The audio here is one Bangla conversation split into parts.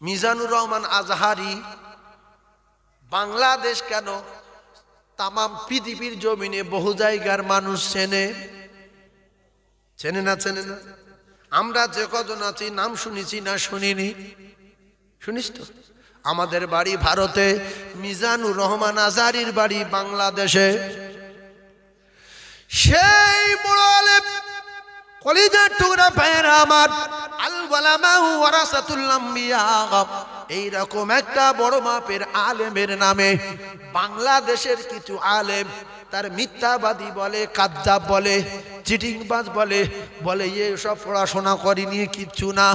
মিজানুর রহমান আজহারি বাংলাদেশ কেন তামাম পৃথিবীর জমিনে বহু জায়গার মানুষ চেনে না আমরা যে কজন আছি নাম শুনেছি না শুনিনি? শুনিস তো? আমাদের বাড়ি ভারতে, মিজানুর রহমান আজহারির বাড়ি বাংলাদেশে। সেই বড় আলেম, কলিজার টুকরা ভাইয়েরা আমার, আল উলামা ওয়ারাসাতুল আম্বিয়া, এইরকম একটা বড় মাপের আলেমের নামে বাংলাদেশের কিছু আলেম তার মিথ্যাবাদী বলে, কাজ্জাব বলে, চিটিংবাজ বলে, সব পড়াশোনা করিনি, কিচ্ছু না।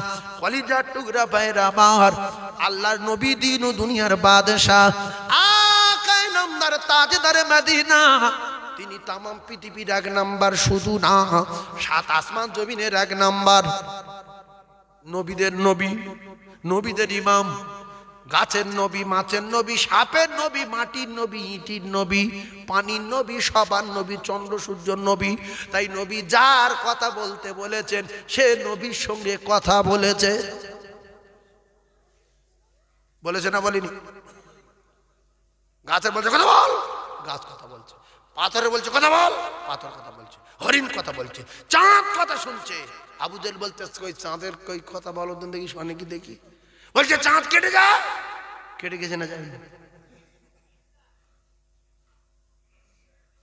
কলিজার টুকরা ভাইয়েরা আমার, আল্লাহর নবী দিন ও দুনিয়ার বাদশাহ, আকায়ে নামদার তাজদার মদিনা, তিনি তামাম পৃথিবীর এক নাম্বার, শুধু না সাত আসমান জমিনের এক নাম্বার, নবীদের নবী, নবীদের ইমাম, গাছের নবী, মাছের নবী, সাপের নবী, মাটির নবী, ইটির নবী, পানির নবী, সবার নবী, চন্দ্র সূর্যর নবী। তাই নবী যার কথা বলতে বলেছেন সে নবীর সঙ্গে কথা বলেছে না বলিনি? গাছের বলছে কথা বল, গাছ কথা বলছে। পাথরে বলছে কথা বল, পাথর কথা বলছে। হরিণ কথা বলছে, চাঁদ কথা শুনছে। আবু জেহেল বলতে কই চাঁদের কই কথা বলো তো দেখি, শোনে কি দেখি? বলছে চাঁদ কেটে যা, কেটে গেছে না যায়।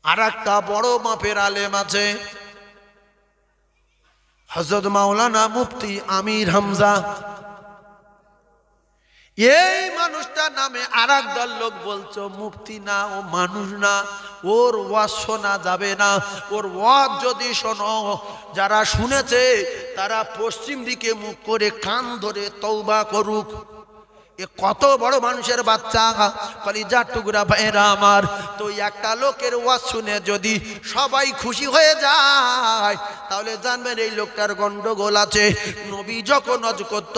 আর একটা বড় মাপের আলেম আছে, হযরত মাওলানা মুফতি আমির হামজা। এই মানুষটার নামে আর এক দল লোক বলছো মুফতি না, ও মানুষ না, ওর ওয়াজ শোনা যাবে না। ওর ওয়াজ যদি শোনো, যারা শুনেছে তারা পশ্চিম দিকে মুখ করে কান ধরে তওবা করুক। এ কত বড় মানুষের বাচ্চা, কলিজার টুকরা ভাইয়েরা আমার। তো একটা লোকের ওয়াজ শুনে যদি সবাই খুশি হয়ে যায়, তাহলে জানবেন এই লোকটার গন্ডগোল আছে। নবী যখন ওয়াজ করত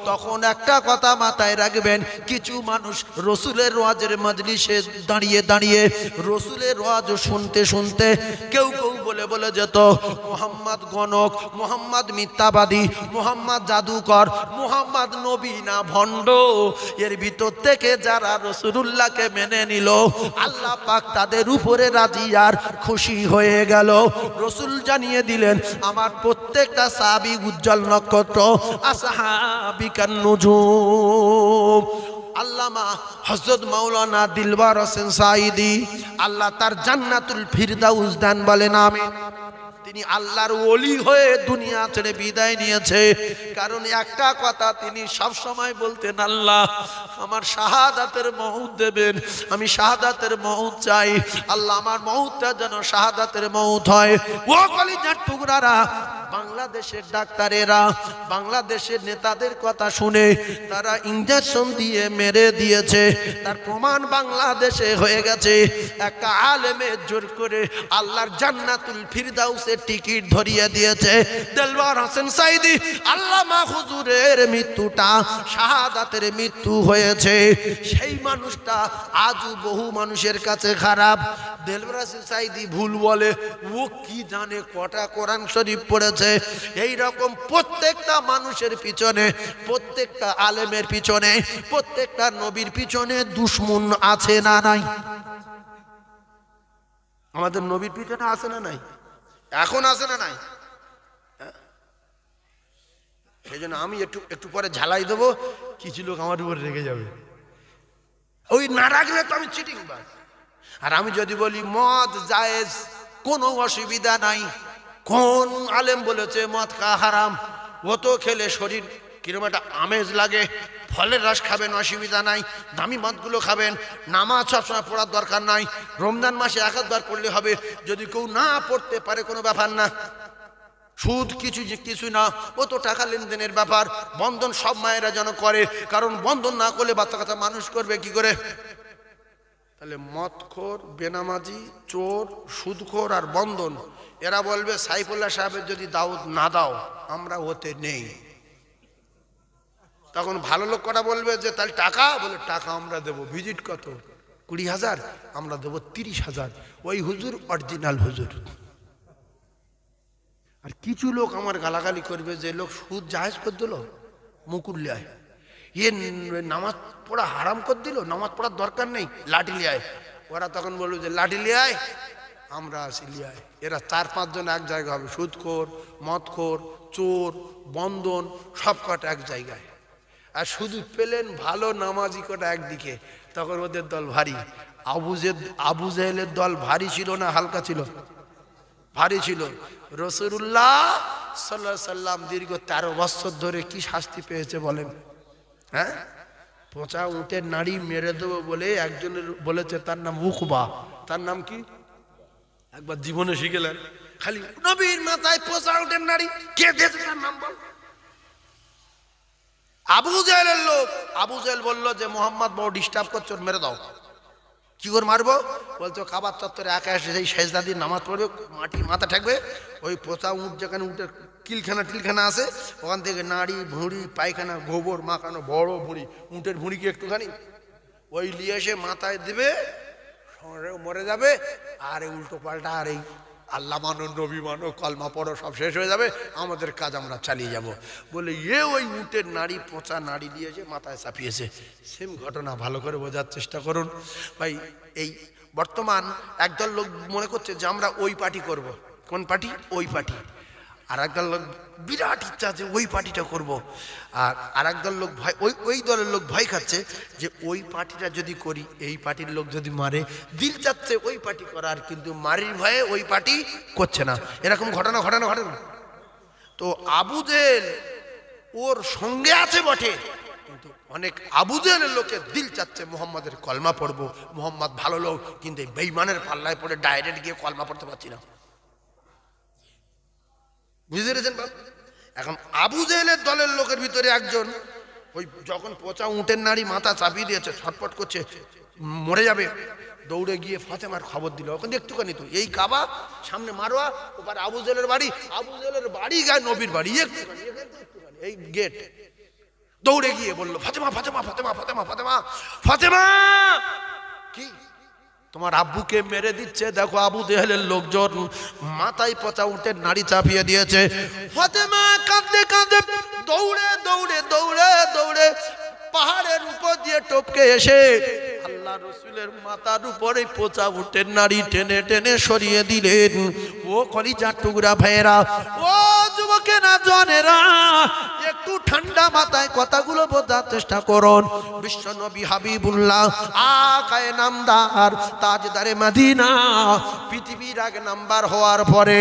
তখন একটা কথা মাথায় রাখবেন, কিছু মানুষ রসুলের ওয়াজের মজলিসে দাঁড়িয়ে দাঁড়িয়ে রসুলের ওয়াজ শুনতে শুনতে কেউ বলে যেত মুহাম্মদ গণক, মুহাম্মদ মিথ্যাবাদী, মুহাম্মদ জাদুকর, মুহাম্মদ নবী না ভণ্ড। এর ভিতর থেকে যারা রাসূলুল্লাহকে মেনে নিল, আল্লাহ পাক তাদের উপরে রাজি আর খুশি হয়ে গেল। রাসূল জানিয়ে দিলেন, আমার প্রত্যেকটা সাহাবী উজ্জ্বল নক্ষত্র, আসহাবিকান নুজুম। আল্লামা হযরত মাওলানা দিলওয়ার হোসেন সাঈদী, আল্লাহ তার জান্নাতুল ফিরদাউস দান বলেন আমিন। তিনি আল্লাহর ওলি হয়ে দুনিয়া ছেড়ে বিদায় নিয়েছে। কারণ একটা কথা তিনি সব সময় বলতেন, আল্লাহ আমার শাহাদাতের মউত দেবেন, আমি শাহাদাতের মউত চাই। আল্লাহ আমার মউতটা যেন শাহাদাতের মউত হয়। ও কলিজার টুকরারা, বাংলাদেশের ডাক্তারেরা বাংলাদেশের নেতাদের কথা শুনে তারা ইনজেকশন দিয়ে মেরে দিয়েছে। তার প্রমাণ বাংলাদেশে হয়ে গেছে। একটা আলেমের জোর করে আল্লাহর জান্নাতুল ফিরদাউসের টিকিট ধরিয়ে দিয়েছে দেলওয়ার হোসেন সাঈদী। আল্লামা হুজুরের মৃত্যুটা শাহাদাতের মৃত্যু হয়েছে। সেই মানুষটা আজও বহু মানুষের কাছে খারাপ। দেলওয়ার হোসেন সাঈদী ভুল বলে, ও কি জানে কটা কোরআন শরীফ পড়েছে। এই রকম প্রত্যেকটা মানুষের পিছনে, প্রত্যেকটা আলেমের পিছনে, প্রত্যেকটা নবীর পিছনে দুশমন আছে না নাই? আমাদের নবীর পিছনে আছে না নাই? এখন আছে না নাই? সেই জন্য আমি একটু পরে ঝালাই দেবো, কিছু লোক আমার উপর রেগে যাবে। ওই না রাখলে তো আমি চিটিং বাজ। আর আমি যদি বলি মদ জায়েজ, কোনো অসুবিধা নাই, কোন আলেম বলেছে মদ খাওয়া হারাম? ও তো খেলে শরীর কিরম একটা আমেজ লাগে, ফলের রস খাবেন অসুবিধা নাই, দামি মদগুলো খাবেন, নামাজ সবসময় পড়ার দরকার নাই, রমজান মাসে একাধবার পড়লে হবে, যদি কেউ না পড়তে পারে কোনো ব্যাপার না। সুদ কিছু না, ও তো টাকা লেনদেনের ব্যাপার। বন্ধন সব মায়েরা যেন করে, কারণ বন্ধন না করলে বাচ্চা কাচ্চা মানুষ করবে কি করে? তাহলে মদখোর, বেনামাজি, চোর, সুদখোর আর বন্ধন, এরা বলবে সাইফুল্লাহ সাহেবের যদি দাওয়াত না দাও আমরা ওতে নেই। তখন ভালো লোক কটা বলবে যে তাহলে টাকা, বলে টাকা আমরা দেবো। ভিজিট কত? 20,000, আমরা দেবো 30,000। ওই হুজুর অরিজিনাল হুজুর। আর কিছু লোক আমার গালাগালি করবে, যে লোক সুদ জায়েজ করে দিল মুকুল্লায়, ইয়ে নামাজ পড়া হারাম করে দিল, নামাজ পড়ার দরকার নেই, লাঠি লিয়ে আয়। ওরা তখন বললো যে লাঠি লিয়ে আয়, আমরা আসি লিয়ে আয়। এরা 4-5 জন এক জায়গা হবে, সুদখোর, মদখোর, চোর, বন্ধন, সব কটা এক জায়গায়। আর শুধু পেলেন ভালো নামাজি কটা একদিকে। তখন ওদের দল ভারী। আবু জেহেলের দল ভারী ছিল না হালকা ছিল? ভারী ছিল। রাসূলুল্লাহ সাল্লাল্লাহু আলাইহি সাল্লাম দীর্ঘ 13 বছর ধরে কি শাস্তি পেয়েছে বলেন? হ্যাঁ, পচা উটের নাড়ি মেরে দেবো বলে একজনের বলেছে, তার নাম উকবা। তার নাম কি? একবার জীবনে শিখেলেন, খালি নবীর মাথায় পচা উটের নাড়ি, কে দিয়েছে তার নাম বল। আবু জেহেলের লোক। আবু জেহেল বললো যে মোহাম্মদ বড় ডিস্টার্ব করছো, মেরে দাও। কি করে মারবো? বলছো কাবার চত্বরে একা এসে সেই সেজদা দিয়ে নামাজ পড়বে, মাটি মাথা ঠেকবে, ওই পচা উট যেখানে উটের কিলখানা টিলখানা আছে ওখান থেকে নাড়ি ভুঁড়ি পায়খানা গোবর মাখানো বড় ভুঁড়ি, উটের ভুঁড়ি কি একটুখানি, ওই নিয়ে এসে মাথায় দেবে, মরে যাবে। আর এই উল্টো পাল্টা আর এই আল্লাহ মানো নবী মানো কলমা পড়ো সব শেষ হয়ে যাবে, আমাদের কাজ আমরা চালিয়ে যাব বলে ওই উটের নাড়ি পচা নাড়ি দিয়েছে, মাথায় চাপিয়েছে। সেম ঘটনা ভালো করে বোঝার চেষ্টা করুন ভাই। এই বর্তমান একদল লোক মনে করছে যে আমরা ওই পার্টি করব। কোন পার্টি? ওই পার্টি। আর একদল লোক বিরাট ইচ্ছা আছে ওই পার্টিটা করব। আর একদল লোক ভয়, ওই দলের লোক ভয় খাচ্ছে যে ওই পার্টিটা যদি করি এই পার্টির লোক যদি মারে, দিল চাচ্ছে ওই পার্টি করার, কিন্তু মারির ভয়ে ওই পার্টি করছে না। এরকম ঘটনা ঘটে না? তো আবু জেহেল ওর সঙ্গে আছে বটে, কিন্তু অনেক আবু জেহেলের লোকের দিল চাচ্ছে মুহাম্মাদের কলমা পড়বো, মুহাম্মদ ভালো লোক, কিন্তু এই বেঈমানের পাল্লায় পড়ে ডাইরেক্ট গিয়ে কলমা পড়তে পারছি না। বুঝতে পেরেছেন বাপ? এখন আবু জেহেলের দলের লোকের ভিতরে একজন ওই যখন পচা উটের নাড়ি মাথা চাপিয়ে দিয়েছে, ছটপট করছে, মরে যাবে, দৌড়ে গিয়ে ফাতেমার খবর দিল। ওখানে একটুখানি তো এই কাবা সামনে মারোয়া, ওপার আবু জেহেলের বাড়ি, আবু জেহেলের বাড়ি গায়ে নবীর বাড়ি, একটুখানি এই গেট। দৌড়ে গিয়ে বললো ফাতেমা ফাতেমা ফাতেমা ফাতেমা ফাতেমা ফাতেমা, কি তোমার আব্বুকে মেরে দিচ্ছে, দেখো আবু জেহেলের লোকজন মাথায় পচা উটের নাড়ি চাপিয়ে দিয়েছে। ফাতেমা কাঁদতে কাঁদতে দৌড়ে দৌড়ে দৌড়ে দৌড়ে পাহাড়ের উপর দিয়ে টপকে এসে আল্লাহ রসুলের মাথার উপরে পচা উটের নাড়ি টেনে টেনে সরিয়ে দিলেন। ও কলিজার টুকরা ভাইয়েরা, ও যুবকেরা জনেরা, একটু ঠান্ডা মাথায় কথাগুলো বোঝার চেষ্টা করুন। বিশ্বনবী হাবিবুল্লাহ আকায়ে নামদার তাজদারে মদিনা পৃথিবীর আগে নাম্বার হওয়ার পরে,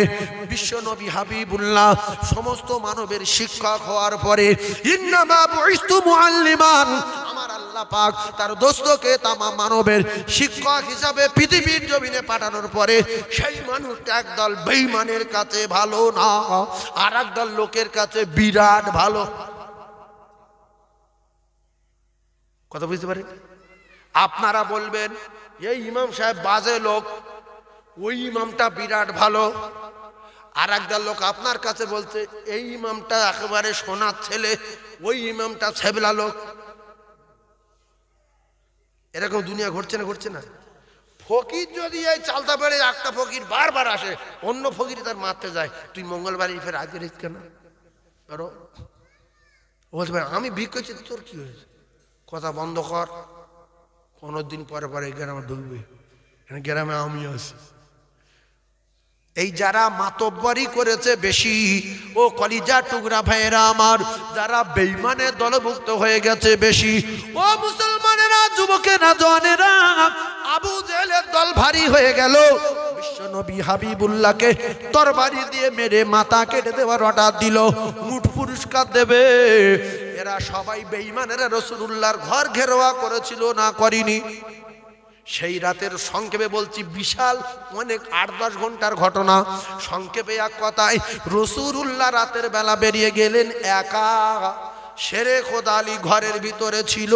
বিশ্বনবী হাবিবুল্লাহ সমস্ত মানবের শিক্ষক হওয়ার পরে, ইন্নামা বুইস্তু মুআল্লিমান, আমার আল্লাহ পাক তার দোস্তকে তামাম মানবের শিক্ষক হিসাবে পৃথিবীর জমিনে পাঠানোর পরে সেই মানুষটা একদল বেঈমানের কাছে ভালো না, আর একদল লোকের কাছে বিরাট ভালো। কথা বুঝতে পারেন? আপনারা বলবেন এই ইমাম সাহেব বাজে লোক, ওই ইমামটা বিরাট ভালো। আর একদল লোক আপনার কাছে বলছে এই ইমামটা একেবারে সোনার ছেলে, ওই ইমামটা ছেবলা লোক। এরকম দুনিয়া ঘটছে না? ঘটছে না? ফকির যদি এই চালতা বেড়ে একটা ফকির বারবার আসে, অন্য ফকির তার মারতে যায়, তুই মঙ্গলবারই ফের আগে রিস কেন? বলতে পারে আমি ভিক করছি, তোর কি হয়েছে? কথা বন্ধ কর, 15 দিন পরে পরে গ্রামে ঢুকবে, গ্রামে আমি আছি। এই যারা মাতব্বরি করেছে বেশি, ও কলিজা টুকরা ভাইয়েরা আমার, যারা বেঈমানের দলভুক্ত হয়ে গেছে বেশি, ও মুসলমানেরা, যুবকেরা, জওয়ানেরা, আবু জেহেলের দল ভারী হয়ে গেল। বিশ্বনবী হাবিবুল্লাহকে তরবারি দিয়ে মেরে মাথা কেটে দেওয়ার অর্ডার দিল, মুঠ পুরস্কার দেবে। এরা সবাই বেঈমানেরা রাসূলুল্লাহর ঘর ঘেরাও করেছিল না করেনি? সেই রাতের সংক্ষেপে বলছি, বিশাল অনেক 8-10 ঘন্টার ঘটনা। সংক্ষেপে এক কথায়, রাসূলুল্লাহ রাতের বেলা বেরিয়ে গেলেন একা। শেরে খোদা আলী ঘরের ভিতরে ছিল।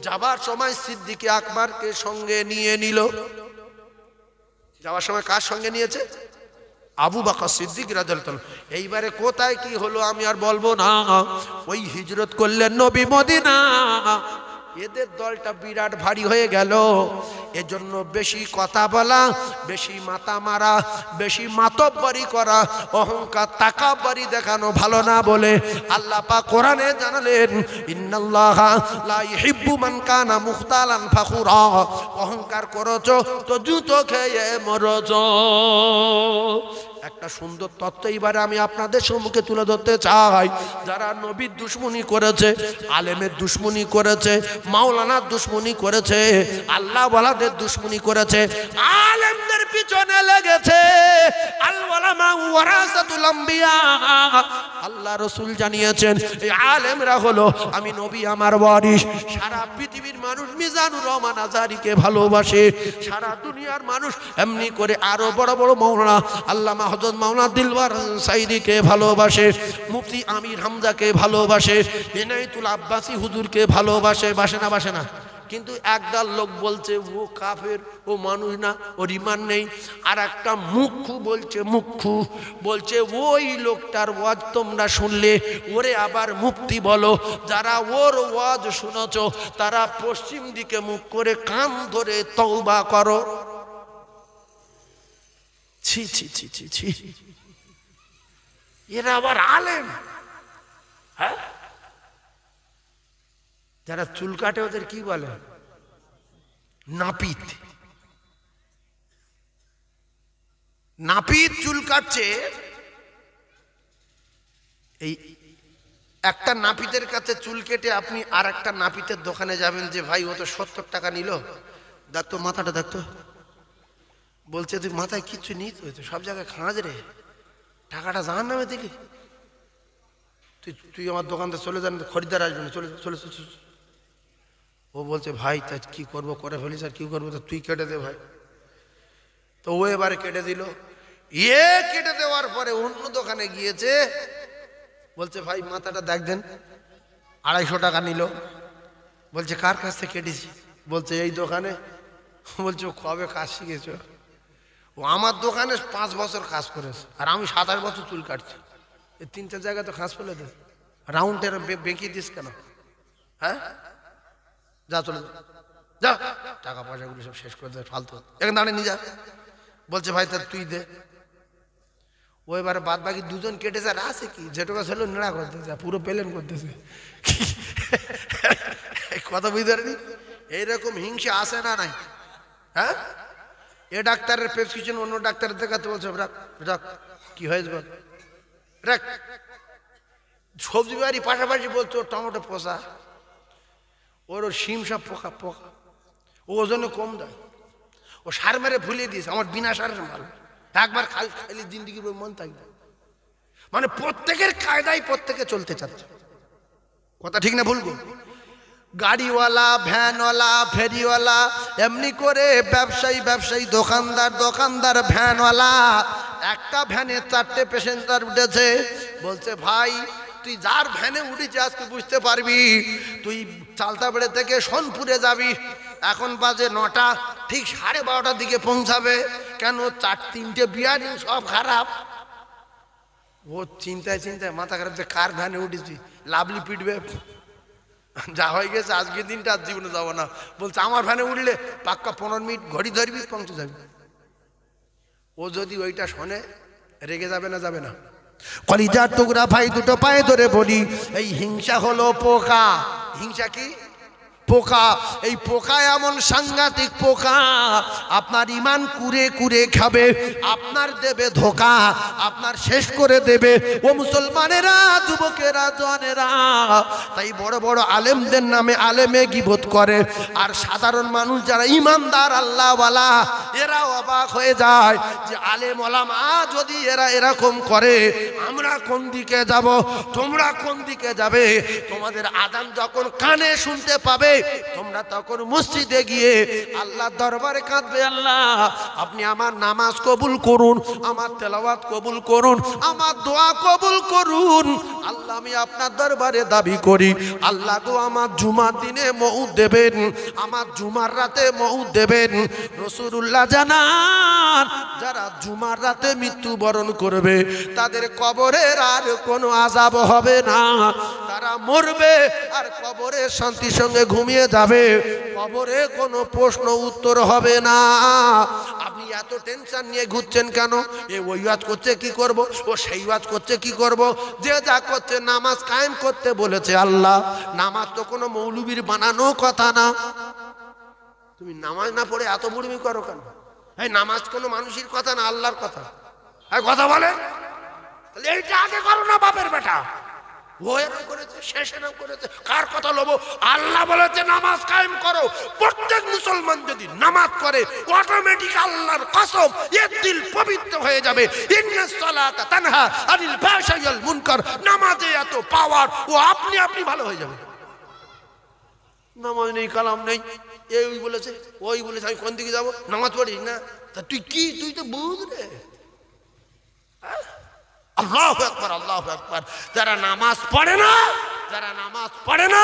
যাবার সময় সিদ্দিক আকবরকে সঙ্গে নিয়ে নিল। যাওয়ার সময় কার সঙ্গে নিয়েছে? আবু বকর সিদ্দিক রাদিয়াল্লাহু তাআলা। এইবারে কোথায় কি হলো আমি আর বলবো না। ওই হিজরত করলেন নবী মদিনা। এদের দলটা বিরাট ভারী হয়ে গেল। এজন্য বেশি কথা বলা, বেশি মাথা মারা, বেশি মাতব্বরি করা, অহংকার তাকাব্বরি দেখানো ভালো না বলে আল্লাহ পাক কোরআনে জানালেন, ইন্নাল্লাহা লা ইহিব্বু মান কানা মুখতালান ফাখুরা। অহংকার করেছো তো জুতো খেয়ে মরছো। একটা সুন্দর তত্ত্ব এবারে আমি আপনাদের সম্মুখে তুলে ধরতে চাই। যারা নবীর দুশমনি করেছে, আলেমের দুশমনি করেছে, মাওলানার দুশমনি করেছে, আল্লাহ ওয়ালাদের দুশমনি করেছে, আলেমদের পিছনে লেগেছে, আল উলামা ওয়ারাসাতুল আম্বিয়া। আল্লাহ রাসূল জানিয়েছেন এই আলেমরা হলো আমি নবী আমার ওয়ারিস। সারা পৃথিবীর মানুষ মিজানুর রহমান আজহারীকে ভালোবাসে, সারা দুনিয়ার মানুষ এমনি করে আরো বড় বড় মাওলানা আল্লামা হযরত মাওলানা দিলওয়ার সাইদিকে ভালোবাসে, মুফতি আমির হামজাকে ভালোবাসে, ইনায়েতুল আব্বাসী হুজুরকে ভালোবাসে। বাসে না বাসে না? কিন্তু একদল লোক বলছে ও কাফের, ও মানুষ না, ওর ঈমান নেই। আর একটা মুখ্যু বলছে, মুখ্যু বলছে ওই লোকটার ওয়াজ তোমরা শুনলে ওরে আবার মুফতি বলো। যারা ওর ওয়াজ শুনেছো তারা পশ্চিম দিকে মুখ করে কান ধরে তওবা করো। ছি ছি ছি ছি ছি, এরা আবার আলেম? হ্যাঁ, যারা চুল কাটে ওদের কি বলে? নাপিত। নাপিত চুল কাটছে। এই একটা নাপিতের কাছে চুল কেটে আপনি আর একটা নাপিতের দোকানে যাবেন যে ভাই ও তো 70 টাকা নিল, দেখতো মাথাটা দেখতো। বলছে তুই মাথায় কিচ্ছু নিই তো, সব জায়গায় খাঁজ রে, টাকাটা জাহান নামে দিলি। তুই আমার দোকানটা চলে যান, খরিদ্দার আসবে না, চলে চলে চলে। ও বলছে ভাই তা কি করবো, করে ফেলিস, আর কি করবো, তো তুই কেটে দে ভাই। তো ও এবারে কেটে দিল। কেটে দেওয়ার পরে অন্য দোকানে গিয়েছে, বলছে ভাই মাথাটা দেখ দেন, 250 টাকা নিল। বলছে কার কাছ থেকে কেটেছি? বলছে এই দোকানে। বলছে ও কবে কাজ শিখেছ? ও আমার দোকানে 5 বছর কাজ করেছে, আর আমি 27 বছর চুল কাটছি। এই 3-4 জায়গায় তো খাস ফেলে দে, রাউন্ডের বেঁকিয়ে দিস কেন? হ্যাঁ, যা চলে যা, টাকা পয়সাগুলো সব শেষ করে দে, ফালতু এখানে দাঁড়িয়ে নিয়ে যা। বলছে ভাই তা তুই দে। ও এবারে বাদ বাকি দুজন কেটেছে, আর আছে কি যেটুকু ছিল নেড়া করতেছে, পুরো পেলেন করতেছে। কথা বুঝতে পারিনি? এইরকম হিংসা আসে না নাই? হ্যাঁ, এ ডাক্তারের প্রেসক্রিপশন অন্য ডাক্তারের দেখাতে বলছে রাখ রাখ, কি হয়েছে বল রাখ। সবজি বাড়ি পাশাপাশি বলছে ওর টমেটো পোষা, ওর শিম সব পোকা পোকা, ও ওজনে কম দেয়, ও সার মেরে ভুলিয়ে দিয়েছে, আমার বিনা সারের মাল, একবার খাইলে জিন্দিগির মন থাকবে। মানে প্রত্যেকের কায়দায় প্রত্যেকে চলতে চাচ্ছে। কথা ঠিক না ভুল গো? গাড়িওয়ালা, ভ্যানওয়ালা, ফেরিওয়ালা, এমনি করে ব্যবসায়ী, দোকানদার, ভ্যানওয়ালা। একটা ভ্যানে 4টে প্যাসেঞ্জার উঠেছে। বলছে ভাই তুই যার ভ্যানে উঠেছিস আজকে বুঝতে পারবি, তুই চালতাবেড়ে থেকে সোনপুরে যাবি, এখন বাজে 9টা, ঠিক 12:30টার দিকে পৌঁছাবে। কেন? 3টে বিয়ারিং সব খারাপ। ও চিন্তায় মাথা খারাপ যে কার ভ্যানে উঠেছি, লাভলি পিটবে, যা হয়ে গেছে আজকের দিনটা আর জীবনে যাবো না। বলছে আমার ভ্যানে উঠলে পাক্কা 15 মিনিট ঘড়ি ধরবি, পৌঁছে যাবি। ও যদি ওইটা শোনে রেগে যাবে না? যাবে না? কলিজার টুকরা ভাই দুটো পায়ে ধরে বলি, এই হিংসা হলো পোকা। হিংসা কি? পোকা। এই পোকা এমন সাংঘাতিক পোকা, আপনার ঈমান কুরে কুরে খাবে, আপনার দেবে ধোকা, আপনার শেষ করে দেবে। ও মুসলমানেরা, যুবকেরা, জওয়ানেরা, তাই বড় বড় আলেমদের নামে আলেমে গীবত করে, আর সাধারণ মানুষ যারা ঈমানদার আল্লাহওয়ালা এরা অবাক হয়ে যায় যে আলেম ওলামা যদি এরা এরকম করে, আমরা কোন দিকে যাব, তোমরা কোন দিকে যাবে? তোমাদের আযান যখন কানে শুনতে পাবে তোমরা তখন মসজিদে গিয়ে আল্লাহর দরবারে কাঁদবে, আল্লাহ আপনি আমার নামাজ কবুল করুন, আমার তেলাওয়াত কবুল করুন, আমার দোয়া কবুল করুন। আল্লাহ আমি আপনার দরবারে দাবি করি, আল্লাহ গো আমার জুমার দিনে মউত দেবেন, আমার জুমার রাতে মউত দেবেন। রাসূলুল্লাহ জানান যারা জুমার রাতে মৃত্যুবরণ করবে তাদের কবরের আর কোনো আযাব হবে না, তারা মরবে আর কবরে শান্তির সঙ্গে ঘুমিয়ে যাবে, কবরে কোনো প্রশ্ন উত্তর হবে না। আপনি এত টেনশন নিয়ে ঘুরছেন কেন? এ ওই ওয়াজ করছে কি করব, ও সেই ওয়াজ করছে কি করব, যে যা করছে নামাজ কায়েম করতে বলেছে আল্লাহ। নামাজ তো কোনো মৌলবীর বানানো কথা না। তুমি নামাজ না পড়ে এত বুড়মি করো কেন? এই নামাজ কোনো মানুষের কথা না, আল্লাহর কথা। আর কথা বলে তাহলে এইটা আগে করো না বাপের বেটা। ও এরকম করেছে, শেষ এরকম করেছে, কার কথা লবো? আল্লাহ বলেছে নামাজ কায়েম করো। প্রত্যেক মুসলমান যদি নামাজ করে অটোমেটিক আল্লাহর কসম এর দিল পবিত্র হয়ে যাবে। ইন্নাস সালাতা তানহা আনিল ফাহশাই ওয়াল মুনকার, নামাজে এত পাওয়ার, ও আপনি ভালো হয়ে যাবে। নামাজ নেই, কালাম নেই, এই বলেছে ওই বলেছে, আমি কোন দিকে যাবো? নামাজ পড়িস না, তা তুই কি, তুই তো বুঝ রে। আল্লাহু আকবার, আল্লাহু আকবার। যারা নামাজ পড়ে না, যারা নামাজ পড়ে না,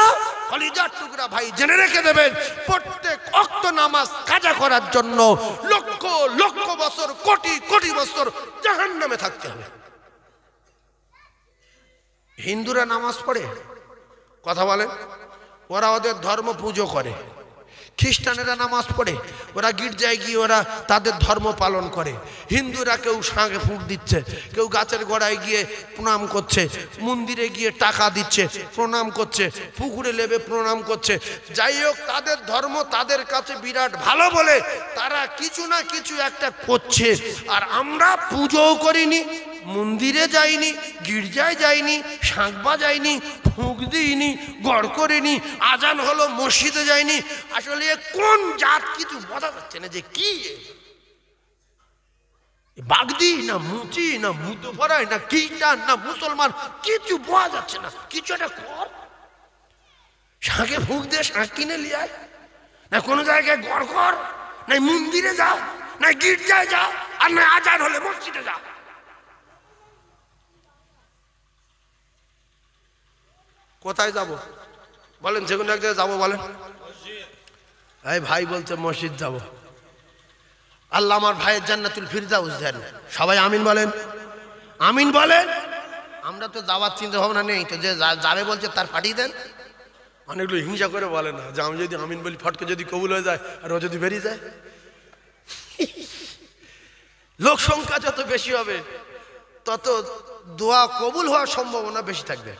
কলিজার টুকরা ভাই জেনে রেখে দেবেন, প্রত্যেক ওয়াক্ত নামাজ কাজা করার জন্য লক্ষ লক্ষ বছর, কোটি কোটি বছর জাহান্নামে থাকতে হবে। হিন্দুরা নামাজ পড়ে, কথা বলেন, ওরা ওদের ধর্ম পুজো করে। খ্রিস্টানেরা নামাজ পড়ে, ওরা গির্জায় গিয়ে ওরা তাদের ধর্ম পালন করে। হিন্দুরা কেউ শাঁখে ফুঁক দিচ্ছে, কেউ গাছের গোড়ায় গিয়ে প্রণাম করছে, মন্দিরে গিয়ে টাকা দিচ্ছে, প্রণাম করছে, পুকুরে লেবে প্রণাম করছে। যাই হোক, তাদের ধর্ম তাদের কাছে বিরাট ভালো বলে তারা কিছু না কিছু একটা করছে। আর আমরা পুজোও করিনি, মন্দিরে যাইনি, গির্জায় যাইনি, শাঁখ বাজাইনি, ফুঁক দিইনি, গড় করিনি, আজান হলো মসজিদে যাইনি। আসলে কোন জাত কিছু বোঝা যাচ্ছে না, যে কি বাগদি না মুচি না মুতফরাই না খ্রিস্টান না মুসলমান, কিছু বোঝা যাচ্ছে না। কিছু একটা কর, শাঁখে ফুঁক দিয়ে শাঁখ কিনে লিয়ে আয়, না কোনো জায়গায় গড় কর, না মন্দিরে যা, না গির্জায় যা, আর না আজান হলে মসজিদে যা। কোথায় যাব বলেন? যে কোনো এক জায়গায় যাবো বলেন। এই ভাই বলছে মসজিদ যাব। আল্লাহ আমার ভাইয়ের জান্নাতুল ফিরদাউস দেন। সবাই আমিন বলেন, আমিন বলেন। আমরা তো যাওয়ার চিন্তা ভাবনা নেই তো, যে যাবে বলছে তার পাঠিয়ে দেন। অনেকগুলো হিংসা করে বলে না যে আমি যদি আমিন বলি ফটকে যদি কবুল হয়ে যায় আর ও যদি বেরিয়ে যায়। লোক সংখ্যা যত বেশি হবে তত দোয়া কবুল হওয়ার সম্ভাবনা বেশি থাকবে।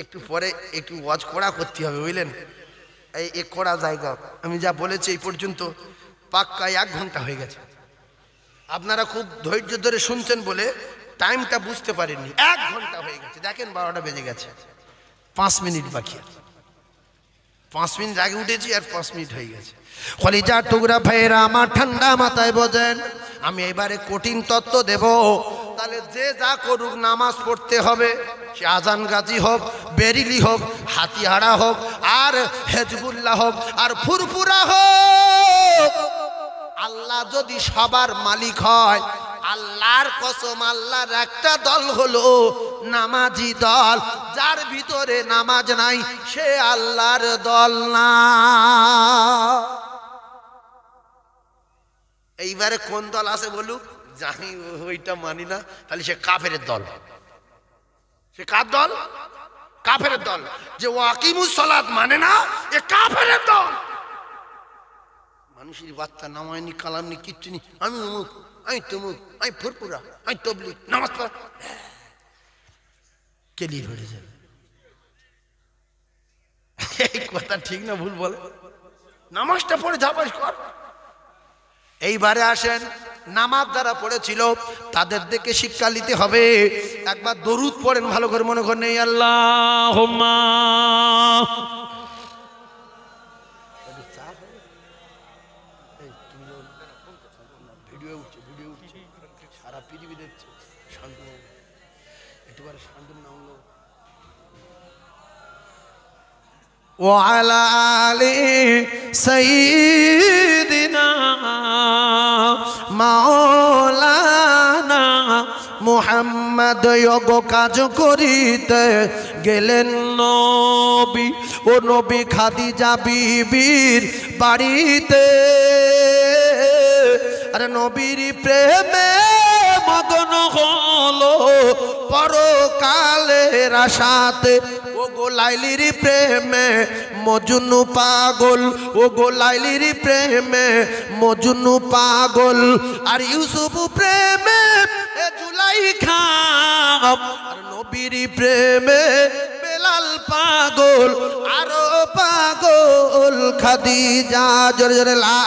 একটু পরে একটু ওয়াজ করা করতে হবে, বুঝলেন? এই করা জায়গা আমি যা বলেছি এই পর্যন্ত পাক্কা 1 ঘন্টা হয়ে গেছে। আপনারা খুব ধৈর্য ধরে শুনছেন বলে টাইমটা বুঝতে পারেননি। 1 ঘন্টা হয়ে গেছে, দেখেন 12টা বেজে গেছে, 5 মিনিট বাকি। 5 মিনিট আগে উঠেছি আর 5 মিনিট হয়ে গেছে। কলিজার টুকরা ভাইয়েরা আমার, ঠান্ডা মাথায় বোঝেন, আমি এবারে কঠিন তত্ত্ব দেব। তাহলে যে যা করুক নামাজ পড়তে হবে, সে আজান গাজী হোক, বেরিলি হোক, হাতিহারা হোক, আর হেজবুল্লাহ হোক, আর ফুরফুরা হোক। আল্লাহ যদি সবার মালিক হয়, আল্লাহর কসম আল্লাহর একটা দল হলো নামাজি দল। যার ভিতরে নামাজ নাই সে আল্লাহর দল না। এইবারে কোন দল আছে বলুক? জানি ওইটা মানি না, তাহলে সে কাফেরের দল। সে কার দল? কাফেরের দল। যে ওয়াকিমুস সালাত মানে না, এ কাফেরের দল। মানুষের বাচ্চা নামায়নি, কালামনি, কিচ্ছু নেই, আমি অমুক, আমি তমুক, আমি ফুরফুরা, আমি তবলিগ, নামাজ পড়া, কেলিয়ে হয়ে যাবে। এই কথা ঠিক না ভুল বলে? নামাজটা পড়ে ঝাপাস কর। এইবারে আসেন, নামাজ যারা পড়েছিল তাদের দিকে শিক্ষা নিতে হবে। একবার দরুদ পড়েন ভালো করে, মনে করেন এই আল্লাহুম্মা ভিডিও উঠছে সারা পৃথিবী দেখছে। শান্ত একেবারে শান্ত নাম লো। وعلى آل سيدنا مولانا মুহাম্মদ যোগ কাজ করিতে গেলেন নবী, ও নবী খাদিজা বিবির বাড়িতে। আরে নবীর প্রেমে মগ্ন হলো পরকালের আশাতে। ও গো লাইলির প্রেমে মজনু পাগল, ও গো লাইলির প্রেমে মজনু পাগল। আর ইউসুফ প্রেমে জুলাইখা, আর নবীর প্রেমে বেলাল পাগল, আরো পাগল খাদিজা। জোরে জোরে লা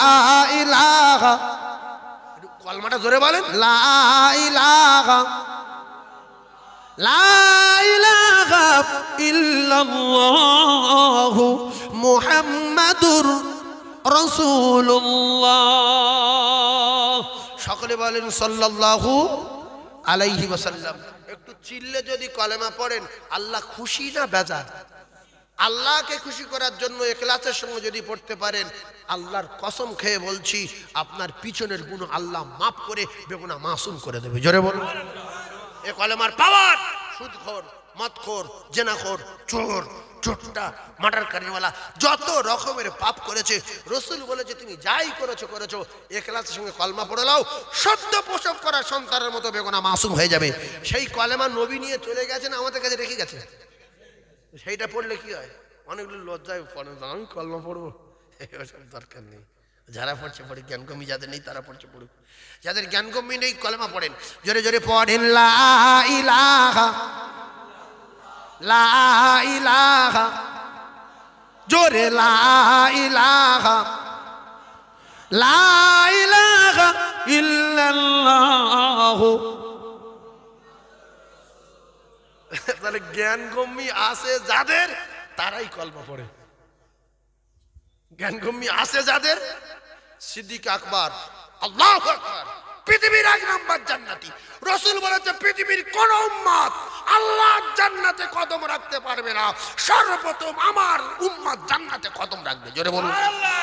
ইলাহা, কলমাটা জোরে বলেন, লা ইলাহা লা ইলাহা ইল্লাল্লাহু মুহাম্মাদুর রাসূলুল্লাহ। সকলে বলেন সাল্লাল্লাহু আলাইহি ওয়াসাল্লাম। একটু চিল্লে যদি কলেমা পড়েন, আল্লাহ খুশি না বেজার? আল্লাহকে খুশি করার জন্য ইখলাসের সঙ্গে যদি পড়তে পারেন, আল্লাহর কসম খেয়ে বলছি আপনার পিছনের গুনাহ আল্লাহ মাফ করে বেগুনাহ মাসুম করে দেবে। জোরে বলুন। এ কলেমার পাওয়ার। সুদখোর, মদখোর, জেনাখোর, চোর, চোরটা, মার্ডারকারীওয়ালা যত রকমের পাপ করেছে, রাসূল বলেছে তুমি যাই করেছো করেছো, ইখলাসের সঙ্গে কলমা পড়ে নাও, সদ্য প্রসব করা সন্তানের মতো বেগুনাহ মাসুম হয়ে যাবে। সেই কলেমা নবী নিয়ে চলে গেছেন, আমাদের কাছে রেখে গেছে। সেইটা পড়লে কি হয়? অনেকগুলো লজ্জায় পড়ে, আমি কলমা পড়বো, এসব দরকার নেই। যারা পড়ছে পড়ে, জ্ঞান কমি যাদের নেই তারা পড়ছে পড়ুক। যাদের জ্ঞান কমি নেই কলেমা পড়েন, জোরে জোরে পড়েন লা ইলাহা লা ইলাহা, জোরে লা ইলাহা লা ইলাহা ইল্লাল্লাহু। তাহলে জ্ঞান গম্যি আছে যাদের, তারাই কলমা পড়ে। জ্ঞান গম্যি আছে যাদের, সিদ্দিক আকবর, আল্লাহু আকবার, পৃথিবীর 1 নাম্বার জান্নাতি। রাসূল বলেছে পৃথিবীর কোন উম্মত আল্লাহর জান্নাতে কদম রাখতে পারবে না, সর্বপ্রথম আমার উম্মত জান্নাতে কদম রাখবে। জোরে বলুন সুবহানাল্লাহ।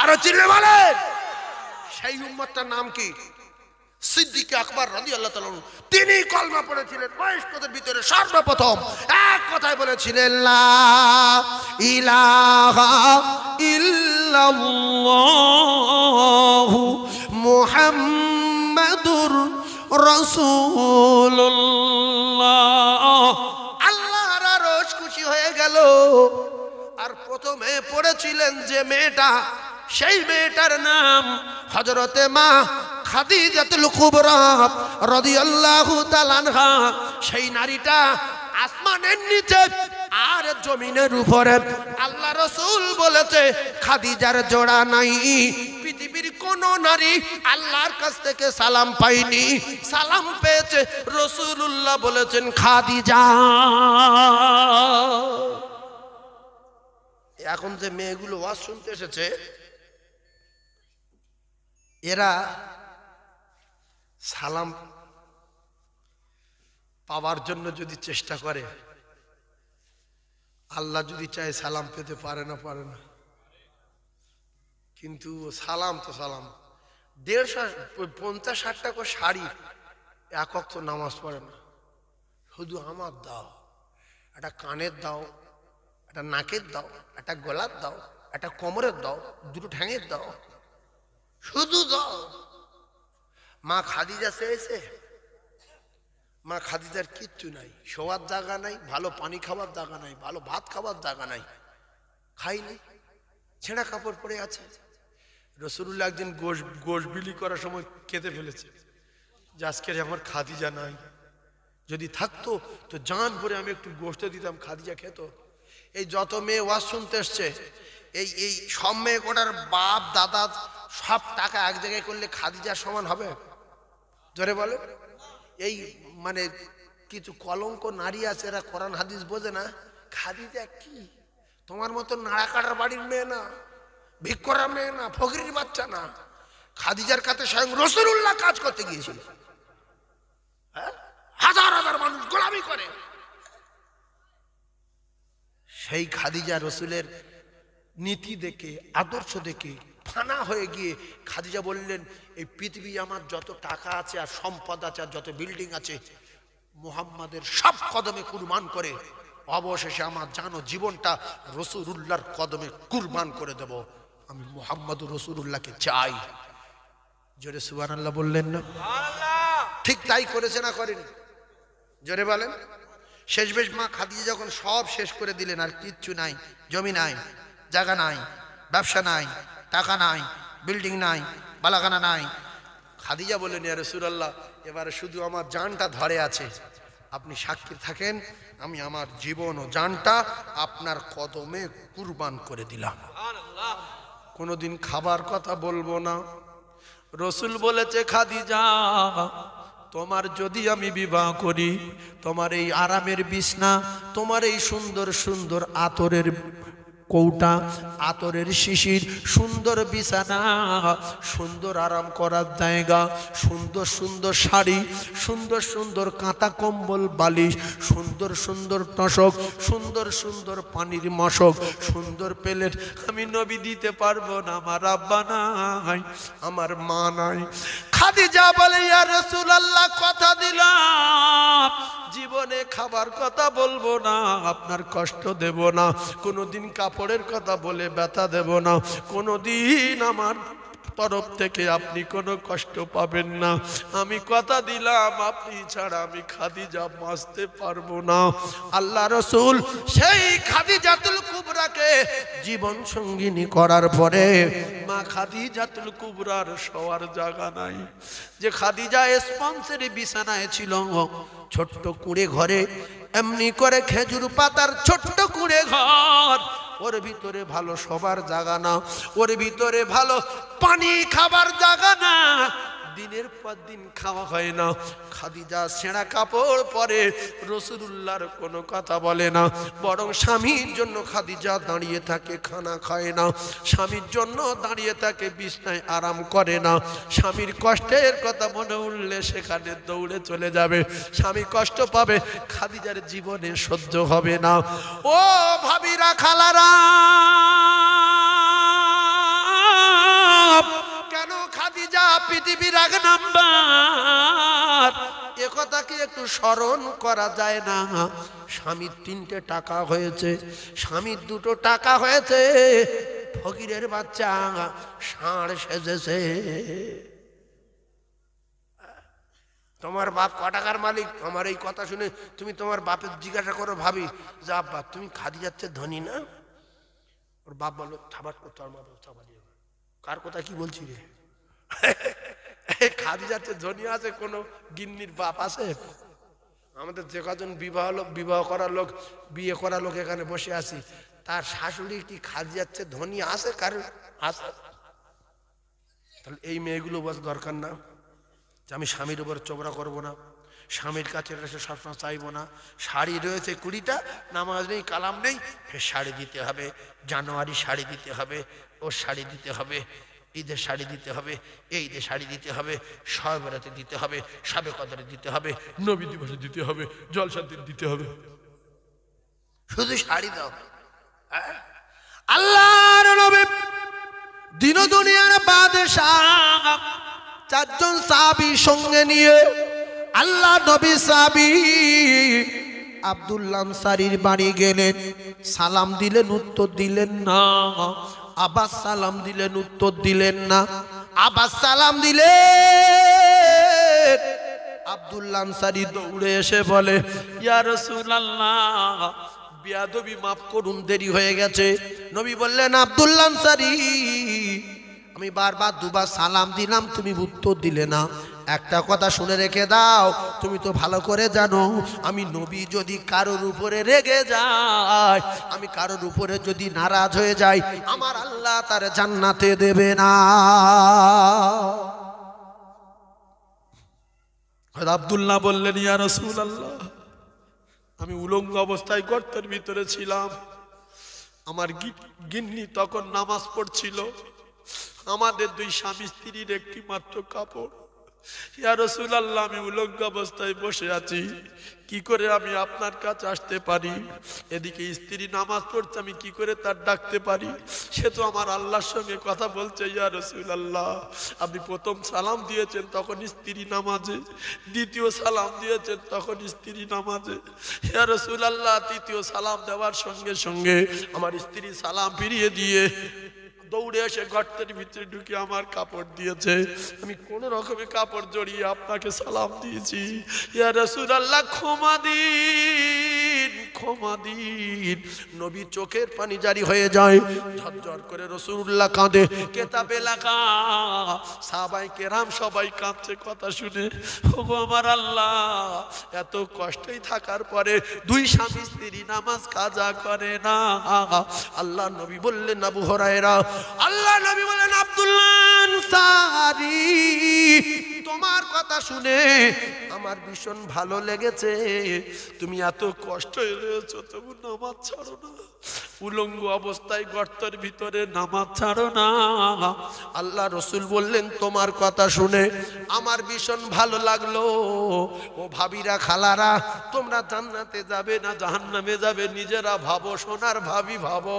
আরো চিল্লে বলেন। সেই উম্মতটার নাম কি? সিদ্দিক আকবর রাদিয়াল্লাহু তাআলা। তিনি কলমা পড়েছিলেন বয়স্কদের ভিতরে সর্বপ্রথম, এক কথায় বলেছিলেন লা ইলাহা ইল্লাল্লাহু মুহাম্মাদুর রাসূলুল্লাহ। আল্লাহর আরশ খুশি হয়ে গেল। আর প্রথমে পড়েছিলেন যে মেয়েটা, সেই মেয়েটার নাম হযরতে মা খাদিজাতুল কুবরা রাদিয়াল্লাহু তাআলা আনহা। সেই নারীটা আসমানের নিচে আর জমিনের উপরে, আল্লাহ রাসূল বলেছে খাদিজার জোড়া নাই। পৃথিবীর কোন নারী আল্লাহর কাছ থেকে সালাম পায়নি, সালাম পেয়েছে রাসূলুল্লাহ বলেছেন খাদিজা। এখন যে মেয়েগুলো ওয়াজ শুনতে এসেছে, এরা সালাম পাওয়ার জন্য যদি চেষ্টা করে, আল্লাহ যদি চায় সালাম পেতে পারে না, পারে না। কিন্তু সালাম তো সালাম। 150-60 টাকা শাড়ি, এক ওয়াক্ত নামাজ পড়ে না। শুধু আমার দাও, একটা কানের দাও, একটা নাকের দাও, একটা গলার দাও, একটা কোমরের দাও, 2 ঠ্যাঙের দাও, শুধু দাও। মা খাদিজা চেয়েছে, মা খাদিজার কিচ্ছু নাই, শোয়ার জায়গা নাই, ভালো পানি খাওয়ার জায়গা নাই, ভালো ভাত খাওয়ার জায়গা নাই, খাইনি, ছেঁড়া কাপড় পরে আছে। রাসূলুল্লাহ একদিন গোশ বিলি করার সময় কেঁদে ফেলেছে যে আজকে আমার খাদিজা নাই, যদি থাকতো তো জান ভরে আমি একটু গোশত দিতাম, খাদিজা খেত। এই যত মেয়ে ওয়াজ শুনতে এসছে, এই সব মেয়ে কোটার বাপ দাদা সব টাকা এক জায়গায় করলে খাদিজার সমান হবে? জোরে বলে। এই মানে কিছু কলঙ্ক নারী আছে, এরা কোরআন হাদিস বোঝে না। খাদিজা কি তোমার মতো নাড়া কাটার বাড়ির মেয়ে না, ভিক্ষরার মেয়ে না, ফকিরের বাচ্চা না। খাদিজার কাছে স্বয়ং রাসূলুল্লাহ কাজ করতে গিয়েছিল। হ্যাঁ, হাজার হাজার মানুষ গোলামি করে। সেই খাদিজা রাসূলের নীতি দেখে, আদর্শ দেখে, ফানা হয়ে গিয়ে খাদিজা বললেন, এই পৃথিবী আমার যত টাকা আছে আর সম্পদ আছে আর যত বিল্ডিং আছে মুহাম্মাদের সব কদমে কুরবান করে অবশেষে আমার জানো জীবনটা রাসূলুল্লাহর কদমে কুরবান করে দেব। আমি মুহাম্মদুর রাসূলুল্লাহকে চাই। জোরে সুবহানাল্লাহ বললেন না? ঠিক তাই করেছে না করেনি? জোরে বলেন। শেষমেশ মা খাদিজা যখন সব শেষ করে দিলেন, আর কিচ্ছু নাই, জমি নাই, জায়গা নাই, ব্যবসা নাই, টাকা নাই, বিল্ডিং নাই, বালাখানা নাই, খাদিজা বললেন, ইয়া রাসূলুল্লাহ এবারে শুধু আমার জানটা ধরে আছে, আপনি সাক্ষী থাকেন, আমি আমার জীবন ও জানটা আপনার কদমে কুরবান করে দিলাম। কোনোদিন খাবার কথা বলবো না। রসুল বলেছে, খাদিজা তোমার যদি আমি বিবাহ করি, তোমার এই আরামের বিছনা, তোমার এই সুন্দর সুন্দর আতরের কৌটা, আতরের শিশির, সুন্দর বিছানা, সুন্দর আরাম করার জায়গা, সুন্দর সুন্দর শাড়ি, সুন্দর সুন্দর কাঁথা কম্বল বালিশ, সুন্দর সুন্দর টসক, সুন্দর সুন্দর পানির মশক, সুন্দর প্লেট আমি নবী দিতে পারবো না। আমার আব্বা নাই, আমার মা নাই। খাদিজা বলে, ইয়া রাসূলুল্লাহ কথা দিলাম জীবনে খাবার কথা বলবো না, আপনার কষ্ট দেব না, কোনোদিন কাপড়ের কথা বলে ব্যথা দেব না, কোনোদিন আমার তরফ থেকে আপনি কোনো কষ্ট পাবেন না। আমি কথা দিলাম আপনি ছাড়া আমি খাদিজা বাঁচতে পারবো না। আল্লাহ রাসূল সেই খাদিজাতুল কুবরাকে জীবন সঙ্গিনী করার পরে মা খাদিজাতুল কুবরার শোয়ার জায়গা নাই। যে খাদিজা স্পন্সের বিছানায় ছিল, ছোট্ট কুঁড়ে ঘরে, এমনি করে খেজুর পাতার ছোট্ট কুঁড়ে ঘর, ওর ভিতরে ভালো সবার জায়গা না, ওর ভিতরে ভালো পানি খাবার জায়গা না, দিনের পর দিন খাওয়া হয় না। খাদিজা ছেঁড়া কাপড় পরে, রাসূলুল্লাহর কোনো কথা বলে না, বরং স্বামীর জন্য খাদিজা দাঁড়িয়ে থাকে, খানা খায় না, স্বামীর জন্য দাঁড়িয়ে থাকে, বিছনায় আরাম করে না। স্বামীর কষ্টের কথা মনে উঠলে সেখানে দৌড়ে চলে যাবে, স্বামী কষ্ট পাবে, খাদিজার জীবনে সহ্য হবে না। ও ভাবিরা, খালারা, কেন খাদিজা পৃথিবীর এক নাম্বার, একথা কি একটু স্মরণ করা যায় না? স্বামীর 3টে টাকা হয়েছে, স্বামীর 2টো টাকা হয়েছে, ফকিরের বাচ্চা ষাঁড় সেজেছে। তোমার বাপ ক টাকার মালিক? আমার এই কথা শুনে তুমি তোমার বাপের জিজ্ঞাসা করো, ভাবি যে আব্বা তুমি খাদিজার চেয়ে ধনী না? ওর বাপ বলো, থাবাট করতো, আমার চাপা দিয়ে, কার কথা কি বলছি রে? খাদিজার চেয়ে ধনী আছে কোনো গিন্নির বাপ আছে? আমাদের যে কজন বিবাহ করার লোক, বিয়ে করা লোক এখানে বসে আছি, তার শাশুড়ি কি খাদিজার চেয়ে ধনী আছে? কার আছে? তাহলে এই মেয়েগুলো বস দরকার না যে আমি স্বামীর উপর চোবরা করবো না, স্বামীর কাছে সবসময় চাইবো না। শাড়ি রয়েছে 20টা, নামাজ নেই, কালাম নেই, ফের শাড়ি দিতে হবে, জানুয়ারি শাড়ি দিতে হবে, ওর শাড়ি দিতে হবে, ঈদের শাড়ি দিতে হবে, এই ঈদের শাড়ি দিতে হবে, শবে বরাতে দিতে হবে, শবে কদরে দিতে হবে, নবী দিবসে দিতে হবে, জলসার দিন দিতে হবে, শুধু শাড়ি দাও। আল্লাহর নবী দিন দুনিয়ার বাদশাহ 4 জন সাহাবী সঙ্গে নিয়ে আল্লাহ নবী সাহাবী আব্দুল্লাহ আনসারীর বাড়ি গেলেন। সালাম দিলেন, উত্তর দিলেন না। আবার সালাম দিলেন, উত্তর দিলেন না। আবার সালাম দিলেন। আব্দুল্লাহ আনসারী দৌড়ে এসে বলে, ইয়া রাসূলুল্লাহ বিয়াদবি মাফ করুন, দেরি হয়ে গেছে। নবী বললেন, আব্দুল্লাহ আনসারী আমি বারবার 2বার সালাম দিলাম, তুমি উত্তর দিলে না। একটা কথা শুনে রেখে দাও, তুমি তো ভালো করে জানো আমি নবী যদি কারোর উপরে রেগে যায়, আমি কারোর উপরে যদি নারাজ হয়ে যাই, আমার আল্লাহ তার জান্নাতে দেবে না। আব্দুল্লাহ বললেন, ইয়া রাসূলুল্লাহ আমি উলঙ্গ অবস্থায় গর্তের ভিতরে ছিলাম, আমার গিন্নি তখন নামাজ পড়ছিল, আমাদের 2 স্বামী স্ত্রীর একটি মাত্র কাপড়, ইয়া রাসূলুল্লাহ, আমি উলঙ্গ অবস্থায় বসে আছি, কি করে আমি আপনার কাছে আসতে পারি? এদিকে স্ত্রী নামাজ পড়ছে, আমি কি করে তার ডাকতে পারি? সে তো আমার আল্লাহর সঙ্গে কথা বলছে। ইয়া রাসূলুল্লাহ, আপনি প্রথম সালাম দিয়েছেন তখন স্ত্রী নামাজে, দ্বিতীয় সালাম দিয়েছেন তখন স্ত্রী নামাজে। ইয়া রাসূলুল্লাহ, তৃতীয় সালাম দেওয়ার সঙ্গে সঙ্গে আমার স্ত্রী সালাম ফিরিয়ে দিয়ে দৌড়ে এসে গর্তের ভিতরে ঢুকে আমার কাপড় দিয়েছে। আমি কোন রকমের কাপড় জড়িয়ে আপনাকে সালাম দিয়েছি। ইয়া রাসূলুল্লাহ, ক্ষমা দিন, ক্ষমা দিন। নবী চোখের পানি জারি হয়ে যায়, ঝরঝর করে রাসূলুল্লাহ কাঁদে। কেতাবে লেখা, সাহাবায়ে কেরাম সবাই কাঁদছে কথা শুনে। ওগো আমার আল্লাহ, এত কষ্টই থাকার পরে দুই স্বামী স্ত্রী নামাজ কাজা করে না। আল্লাহ নবী বললেন, আবু হুরায়রা, আল্লাহ নবী বলেন, আব্দুল্লাহ আনসারী, তোমার কথা শুনে আমার ভীষণ ভালো লেগেছে। তুমি এত কষ্ট হয়েছো তবু নামাজ ছাড়ো না, উলঙ্গ অবস্থায় গর্তের ভিতরে নামাজ ছাড়ো না। আল্লাহ রসুল বললেন, তোমার কথা শুনে আমার ভীষণ ভালো লাগলো। ও ভাবিরা, খালারা, তোমরা জান্নাতে যাবে না জাহান্নামে যাবে নিজেরা ভাবো, সোনার ভাবি ভাবো।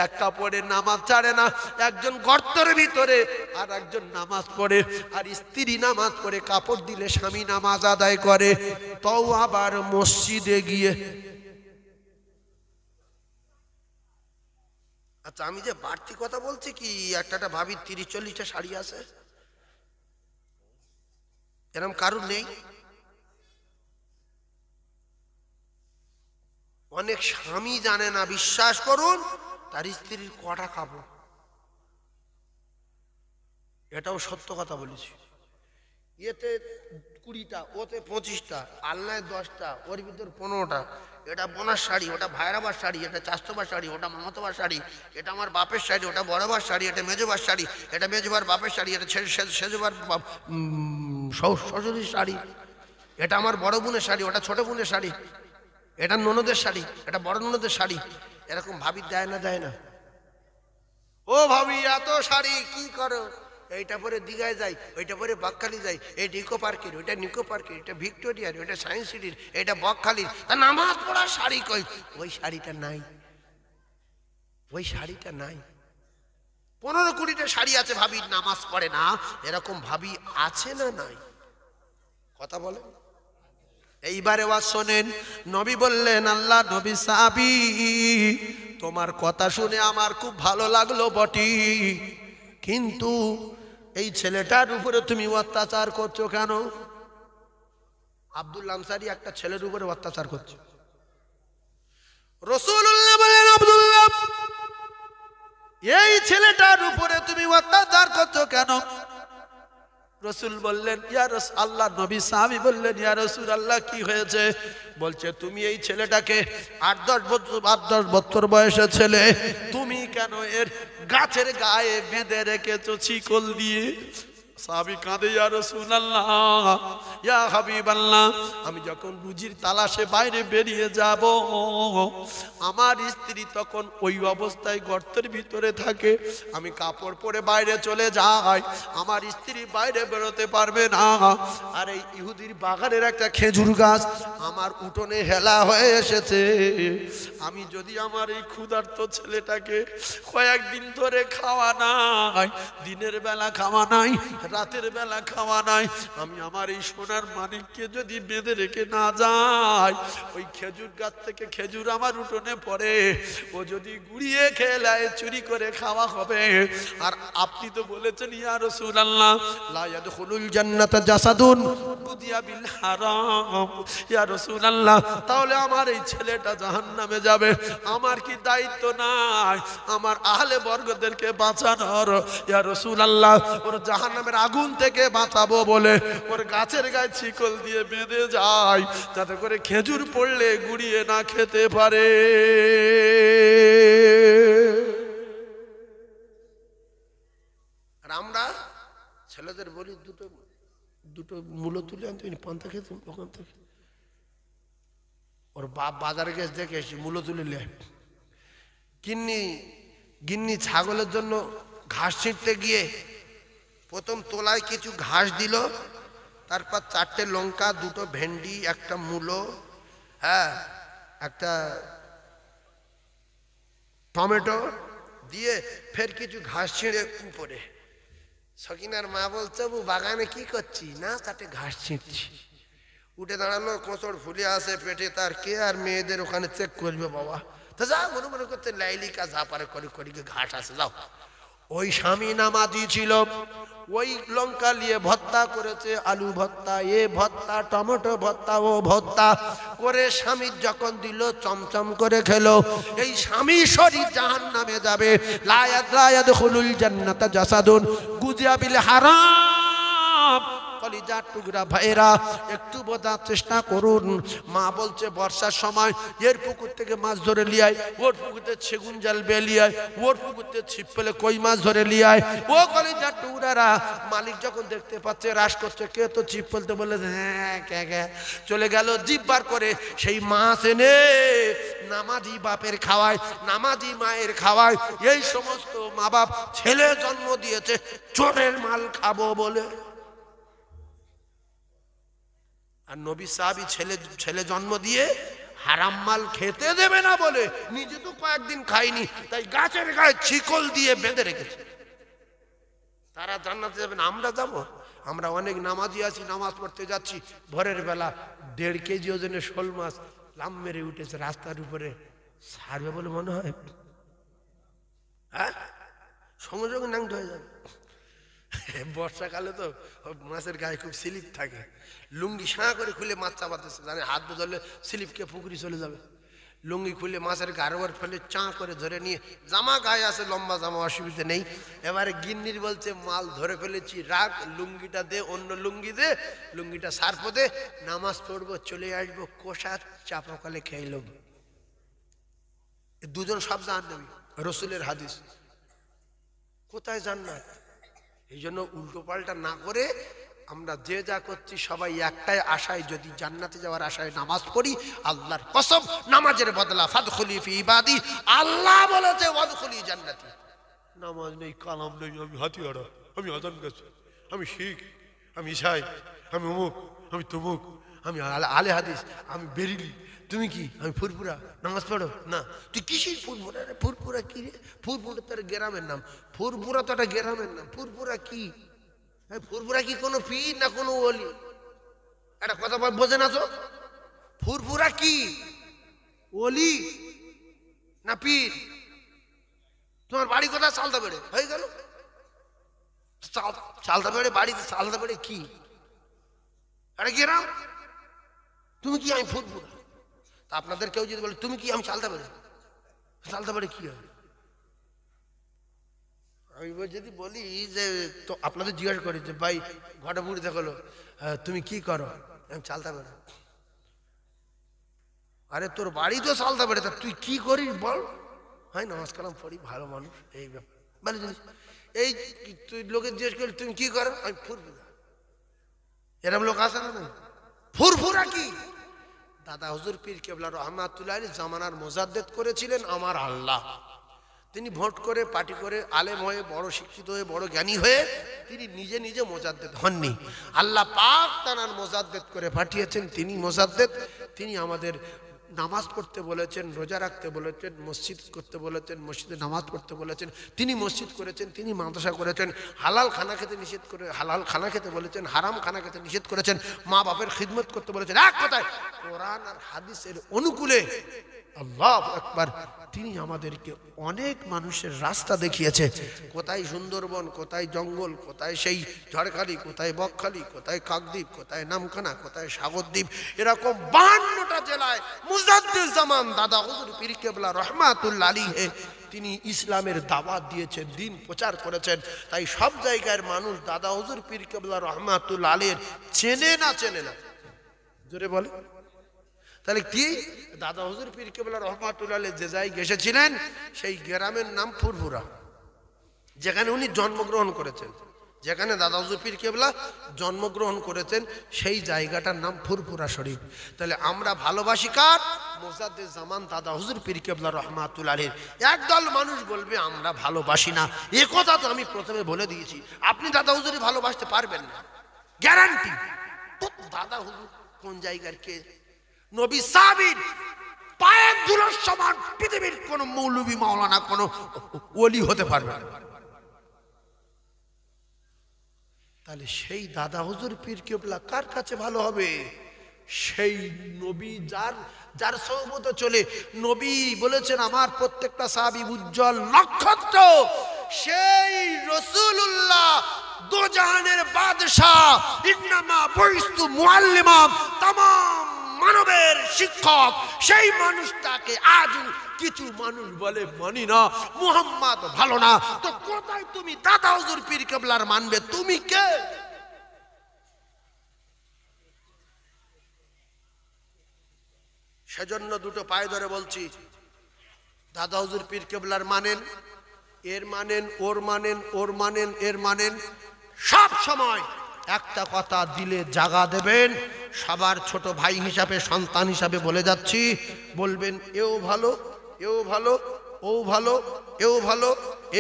এক কাপড়ে নামাজ ছাড়ে না, একজন গর্তের ভিতরে আর একজন নামাজ পড়ে, আর স্ত্রী নামাজ পড়ে কাপড় দিলে স্বামী নামাজ আদায় করে, তাও আবার মসজিদে গিয়ে। আচ্ছা, আমি যে বাড়তি কথা বলছি কি, একটা ভাবির 30-40টা শাড়ি আছে, এরকম কারণ নেই? অনেক স্বামী জানে না, বিশ্বাস করুন, তার স্ত্রীর কটা কাপড়। এটাও সত্য কথা বলেছি। এতে 20টা, ওতে 25টা, আলনায় 10টা, ওর ভিতর 15টা। এটা বোনার শাড়ি, ওটা ভাইরাবার শাড়ি, এটা চাস্তবার শাড়ি, ওটা মামাতবার শাড়ি, এটা আমার বাপের শাড়ি, ওটা বড়বার শাড়ি, এটা মেজবার শাড়ি, এটা মেজবার বাপের শাড়ি, এটা সেজবার শ্বশুরের শাড়ি, এটা আমার বড় বোনের শাড়ি, ওটা ছোট বোনের শাড়ি, এটা ননদের শাড়ি, এটা বড় ননদের শাড়ি। এরকম ভাবি দেয় না, দেয় না? ও ভাবি, এত শাড়ি কি করো? এইটা পরে দীঘায় যাই, ওইটা পরে বাকখালি যাই, এই নিকো পার্কের, ওইটা নিকো পার্কের, এটা ভিক্টোরিয়ার, ওইটা সায়েন্স সিটির, এটা বকখালির। তা নামাজ পড়ার শাড়ি কই? ওই শাড়িটা নাই, ওই শাড়িটা নাই। 15-20টা শাড়ি আছে, ভাবি নামাজ পড়ে না। এরকম ভাবি আছে না নাই? কথা বলেন। এইবারে ওয়াজ শোনেন। নবী বললেন, আল্লাহ নবী, সাহাবী, তোমার কথা শুনে আমার খুব ভালো লাগলো বটি, কিন্তু এই ছেলেটার উপরে তুমি অত্যাচার করছো কেন? আব্দুল্লাহ আনসারী একটা ছেলের উপরে অত্যাচার করছে। রাসূলুল্লাহ বলেন, আব্দুল্লাহ, এই ছেলেটার উপরে তুমি অত্যাচার করছো কেন? রাসূল বললেন, ইয়া রাসূল, আল্লাহ নবী, সাহাবী বললেন, ইয়া রাসূলুল্লাহ, কি হয়েছে? বলছে, তুমি এই ছেলেটাকে 8-10 বছর বয়সের ছেলে, তুমি কেন এর গাছের গায়ে বেঁধে রেখেছো শিকল দিয়ে? সাহাবী কাঁদে, ইয়া রাসূলুল্লাহ, ইয়া হাবিবাল্লাহ, আমি যখন রুজির তালাশে বাইরে বেরিয়ে যাব, আমার স্ত্রী তখন ওই অবস্থায় গর্তের ভিতরে থাকে, আমি কাপড় পরে বাইরে চলে যাই, আমার স্ত্রী বাইরে বেরোতে পারবে না। আর এই ইহুদির বাগানের একটা খেজুর গাছ আমার উঠোনে হেলা হয়ে এসেছে, আমি যদি আমার এই ক্ষুধার্ত ছেলেটাকে কয়েকদিন ধরে খাওয়া নাই, দিনের বেলা খাওয়া নাই, রাতের বেলা খাওয়া নাই, আমি আমার এই সোনার মানিককে যদি বেঁধে রেখে না যাই, ওই খেজুর গাছ থেকে খেজুর আমার উঠোনে পড়ে, ও যদি গুড়িয়ে খেলায় চুরি করে খাওয়া হবে। আর আপনি তো বলেছেন, ইয়া রাসূলুল্লাহ, লা ইয়াদখুলুল জান্নাতা জাসাদুন গুদিয়া বিল হারাম। ইয়া রাসূলুল্লাহ, তাহলে আমার এই ছেলেটা জাহান্নামে যাবে, আমার কি দায়িত্ব নাই আমার আহলে বর্গদেরকে বাঁচানোর? ইয়া রাসূলুল্লাহ, ওর জাহান্নামের আগুন থেকে বাঁচাবো বলে ওর গাছের গায়ে শিকল দিয়ে বেঁধে যায়, যাতে করে খেজুর পড়লে গুড়িয়ে না খেতে পারে। আর আমরা ছেলেদের বলি, দুটো মূলো তুলে আনতে, পান্তা খেতে ওখান থেকে। ওর বাপ বাজারে গেছে, দেখে এসে মূলো তুলে লে। গিন্নি ছাগলের জন্য ঘাস ছিঁড়তে গিয়ে প্রথম তোলায় কিছু ঘাস দিল, তারপর 4টে লঙ্কা, 2টো ভেন্ডি, একটা মূলো, হ্যাঁ একটা টমেটো দিয়ে ফের কিছু ঘাস ছিঁড়ে উপরে। সকিনার মা বলছে, বউ বাগানে কি করছি? না, 4টে ঘাস ছিঁড়ছি। উঠে দাঁড়ালো, কোঁচড় ফুলে আসে পেটে তার, কে আর মেয়েদের ওখানে চেক করবে বাবা? তো যাও, মনে মনে করতে লাইলিকা যা পারে করে করি, ঘাস আছে যাও। ওই স্বামী নামাজি ছিল, ওই লঙ্কা নিয়ে ভর্তা করেছে, আলু ভর্তা, এ ভর্তা, টমেটো ভর্তা, ও ভর্তা করে স্বামীর যখন দিল চমচম করে খেলো। এই স্বামী শরীর জাহান্নামে যাবে। লা ইয়াদখুলুল জান্নাতা জাসাদুন গুজিয়া বিল হারাম। কলিজার টুকরা ভাইরা, একটু বোঝার চেষ্টা করুন। মা বলছে বর্ষার সময় এর পুকুর থেকে মাছ ধরে লিয়ায়, ওর পুকুরতে সেগুন জাল বেলিয়ায়, ওর পুকুরতে ছিপ পেলে কই মাছ ধরে লিয়ায়। ও কলিজার টুকরারা, মালিক যখন দেখতে পাচ্ছে রাস করছে, কে তো ছিপ ফেলতে বলে, হ্যাঁ কে চলে গেল, জিভ বার করে সেই মাছ এনে নামাজি বাপের খাওয়ায়, নামাজি মায়ের খাওয়ায়। এই সমস্ত মা বাপ ছেলে জন্ম দিয়েছে চোরের মাল খাবো বলে। আর নবী সাহাবী ছেলে জন্ম দিয়ে হারাম মাল খেতে দেবে না বলে নিজে তো কয়েকদিন খায়নি, তাই গাছের গায়ে শিকল দিয়ে বেঁধে রেখেছে। তারা জান্নাতে যাবেন, আমরা যাব? আমরা অনেক নামাজি আছি, নামাজ পড়তে যাচ্ছি, ভোরের বেলা 1.5 কেজি ওজনের শোল মাছ লাম মেরে উঠেছে রাস্তার উপরে, ছাড়বে বলে মনে হয়? হ্যাঁ, সঙ্গে সঙ্গে ন্যাংট হয়ে যাবে। বর্ষাকালে তো মাছের গায়ে খুব স্লিপ থাকে, লুঙ্গি সাঁ করে খুলে মাছ চাপাতেছে, জানে হাত ধরলে স্লিপকে পুকুরি চলে যাবে। লুঙ্গি খুলে মাছের গারোয়ার ফেলে চাঁ করে ধরে নিয়ে, জামা গায়ে আছে লম্বা জামা, অসুবিধা নেই। এবারে গিন্নির বলছে, মাল ধরে ফেলেছি, রাখ, লুঙ্গিটা দে, অন্য লুঙ্গি দে, লুঙ্গিটা সার্ফ দে, নামাজ পড়বো, চলে আসবো, কষা চাপাকালে খেয়ে নেব। দুজন সব জাহান্নামী, রসুলের হাদিস। কোথায় জান্নাত? এই জন্য উল্টো পাল্টা না করে আমরা যে যা করছি সবাই একটাই আশায়, যদি জান্নাতে যাওয়ার আশায় নামাজ পড়ি, আল্লাহর কসম নামাজের বদলা ফাদখুলি ফি ইবাদি, আল্লাহ বলেছে ওয়াদখুলি জান্নাতি। নামাজ নেই, কালাম নেই, আমি হাতিয়াড়া, আমি আজান গাছ, আমি শিখ, আমি ইসাই, আমি অমুক, আমি তমুক, আমি আলে হাদিস, আমি বেরিলি, তুমি কি? আমি ফুরফুরা, নামাজ পড়ো না। তুই কিসের ফুরফুরা রে? ফুরফুরা কি রে? ফুরফুরা তো গ্রামের নাম, ফুরফুরা তো একটা গ্রামের নাম। ফুরফুরা কি? ফুরফুরা কি কোনো পীর না কোনো ওলি? একটা কথা বোঝে না তো? ফুরফুরা কি ওলি না পীর? তোমার বাড়ি কোথায়? চালতা বেড়ে হয়ে গেল। চালতা বেড়ে বাড়িতে, চালতা বেড়ে কি? আরে গ্রাম। তুমি কি? আমি ফুরফুরা। তা আপনাদের কেউ যদি বলে তুমি কি? আমি চালতা বেড়ে। চালতা বেড়ে কি হয়? আমি যদি বলি যে, তো আপনাদের জিজ্ঞাসা করি যে ভাই ঘটা বুড়ি দেখলো, তুমি কি করো? আমি চালতা বেড়ে। আরে তোর বাড়ি তো চালতা বেড়ে, তা তুই কি করিস বল? হয় নামাজ কালাম পড়ি, ভালো মানুষ, এই ব্যাপার ভালো জিনিস। এই তুই লোকে জিজ্ঞেস করি তুমি কি করো? আমি ফুরফুরা। এরকম লোক আছে না? ফুরফুরা কি? দাদা হুজুর পীর কেবলা রহমাতুল্লাহ আলাইহি জামানার মুজাদ্দেদ করেছিলেন আমার আল্লাহ। তিনি ভোট করে, পার্টি করে, আলেম হয়ে, বড় শিক্ষিত হয়ে, বড় জ্ঞানী হয়ে তিনি নিজে নিজে মুজাদ্দেদ হননি। আল্লাহ পাক তানার মুজাদ্দেদ করে পাঠিয়েছেন। তিনি মুজাদ্দেদ, তিনি আমাদের নামাজ পড়তে বলেছেন, রোজা রাখতে বলেছেন, মসজিদ করতে বলেছেন, মসজিদে নামাজ পড়তে বলেছেন। তিনি মসজিদ করেছেন, তিনি মাদ্রাসা করেছেন। হালাল খানা খেতে নিষেধ করে, হালাল খানা খেতে বলেছেন, হারাম খানা খেতে নিষেধ করেছেন। মা বাপের খিদমত করতে বলেছেন। এক কথায় কোরআন আর হাদিসের অনুকূলে আল্লাহু আকবার তিনি আমাদেরকে অনেক মানুষের রাস্তা দেখিয়েছে। কোথায় সুন্দরবন, কোথায় জঙ্গল, কোথায় সেই ঝড়খালি, কোথায় বকখালি, কোথায় কাকদ্বীপ, কোথায় নামখানা, কোথায় সাগরদ্বীপ, এরকম 52টা জেলায় মুজাদ্দিদ জামান দাদা হুজুর পীর কেবলা রহমাতুল্লাহ আলাইহি তিনি ইসলামের দাওয়াত দিয়েছেন, দিন প্রচার করেছেন। তাই সব জায়গার মানুষ দাদা হুজুর পীর কেবলা রহমাতুল্লাহ আলাইহি চেনে না? চেনে না? জোরে বলে। তাহলে কি? দাদা হুজুর পীর কেবলা রহমাতুল্লাহ আলাইহি যে জায়গায় এসেছিলেন সেই গ্রামের নাম ফুরফুরা, যেখানে উনি জন্মগ্রহণ করেছেন। যেখানে দাদা হুজুর পীর কেবলা জন্মগ্রহণ করেছেন সেই জায়গাটার নাম ফুরফুরা শরীফ। তাহলে আমরা ভালোবাসি কার? মুজাদ্দিদ জামান দাদা হুজুর পীর কেবলা রহমাতুল্লাহ আলাইহি। একদল মানুষ বলবে আমরা ভালোবাসি না, এ কথা তো আমি প্রথমে বলে দিয়েছি। আপনি দাদা হুজুরই ভালোবাসতে পারবেন না, গ্যারান্টি। দাদা হুজুর কোন জায়গার কে? নবী সাহাবীর পায়ের ধুলোর সমান পৃথিবীর কোন মৌলবী মাওলানা কোন ওলি হতে পারবে না। তাহলে সেই দাদা হুজুর পীর কেবলা কার কাছে ভালো হবে? সেই নবী যার সহবতে চলে। নবী বলেছেন আমার প্রত্যেকটা সাহাবী উজ্জ্বল নক্ষত্র। সেই রাসূলুল্লাহ দো জাহানের বাদশা, ইন্নামা বুইস্তু মুআল্লিমা, तमाम মানবের শিক্ষক। সেই মানুষটাকে আজ কিছু মানুষ বলে মানি না, মুহাম্মদ ভালো না। তো কোথায় তুমি দাদা হুজুর পীর কেবলার মানবে? তুমি কে? সেজন্য দুটো পায়ে ধরে বলছি, দাদা হুজুর পীর কেবলার মানেন, এর মানেন, ওর মানেন, ওর মানেন, এর মানেন। সব সময় একটা কথা দিলে জাগা দেবেন। সবার ছোট ভাই হিসাবে, সন্তান হিসাবে বলে যাচ্ছি, বলবেন এও ভালো, এও ভালো, ও ভালো, এও ভালো,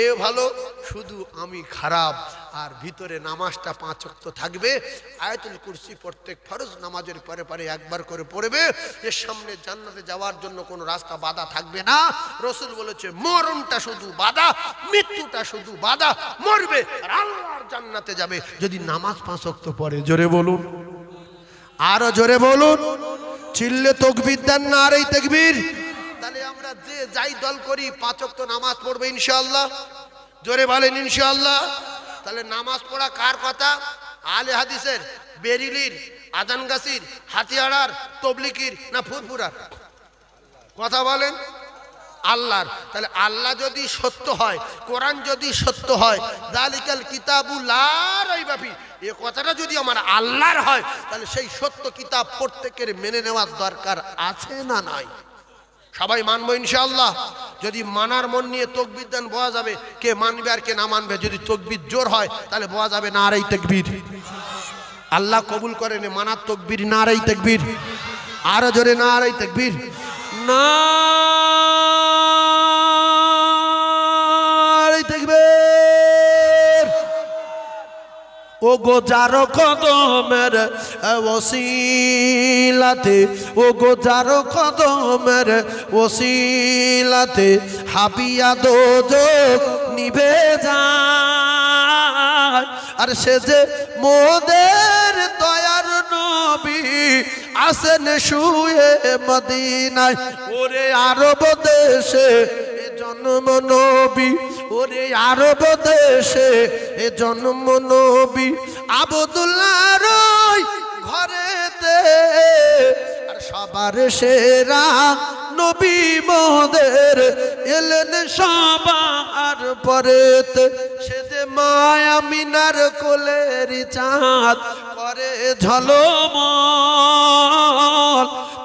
এ ভালো, শুধু আমি খারাপ। আর ভিতরে নামাজটা 5 ওয়াক্ত থাকবে। আয়াতুল কুরসি প্রত্যেক ফরজ নামাজের পরে পরে একবার করে পড়বে। এর সামনে জান্নাতে যাওয়ার জন্য কোনো রাস্তা বাধা থাকবে না। রাসূল বলেছে মরণটা শুধু বাধা, মৃত্যুটা শুধু বাধা। মরবে আর আল্লাহর জান্নাতে যাবে যদি নামাজ 5 ওয়াক্ত পড়ে। জোরে বলুন, আরো জোরে বলুন। চিল্লে তাকবীর দেন, নারে তাকবীর। তাহলে আমরা যে যাই দল করি 5 ওয়াক্ত নামাজ পড়বে ইনশাআল্লাহ। জোরে বলেন ইনশাআল্লাহ। তাহলে নামাজ পড়া কার কথা? আলে হাদিসের, বেরিলির, আজানগাছির, হাতিয়াড়ার, তবলিগির না ফুরফুরার? কথা বলেন। আল্লাহর। তাহলে আল্লাহ যদি সত্য হয়, কোরআন যদি সত্য হয়, যালিকাল কিতাবু লা রাইবা ফি, এই কথাটা যদি আমার আল্লাহর হয়, তাহলে সেই সত্য কিতাব প্রত্যেকের মেনে নেওয়ার দরকার আছে না নাই? সবাই মানবো ইনশাআল্লাহ। যদি মানার মন নিয়ে তাকবীর দেন বোঝা যাবে কে মানবে আর কে না মানবে। যদি তাকবীর জোর হয় তাহলে বোঝা যাবে নারে তাকবীর। আল্লাহ কবুল করেন মানার তাকবীর, নারে তাকবীর। আরো জোরে নারে তাকবীর। নারে তাকবীর। ও গো যারো কদমের ওসিলাতে, ও গো যারো কদমের ওসিলাতে হাবিয়া দোজখ নিভে যায়। আর সে যে মোদের দয়ার নবী আসেন শুয়ে মদিনায়। ওরে আরব দেশে জন্ম নবী, ওরে আরব দেশে এ জন্ম নবী আব্দুল্লাহর ঘরেতে। আর সবার সেরা নবী মোদের এলেন সবার পরেতে। সে যে মায়া মিনার কোলের চাঁদ করে ঝলমল।